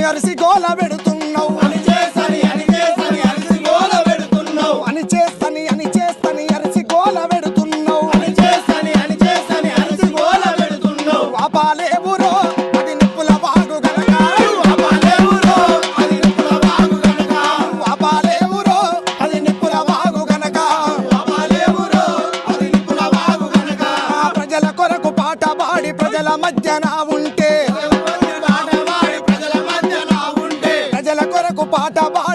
అరిసి గోల పెడుతున్నావు అని చేస్తని అరిసి గోల పెడుతున్నావు అని చేస్తని అరిసి గోల పెడుతున్నావు అని చేస్తని అరిసి గోల పెడుతున్నావు ఆపాలేవురో అది నిప్పుల వాగు గనక ఆపాలేవురో అది నిప్పుల వాగు గనక ఆపాలేవురో అది నిప్పుల వాగు గనక ఆపాలేవురో అది నిప్పుల వాగు గనక ప్రజల కొరకు పాట పాడి ప్రజల మధ్యన ఉంటే ప్రజల మధ్య నా ఉంటే ప్రజల కొరకు పాట పాడి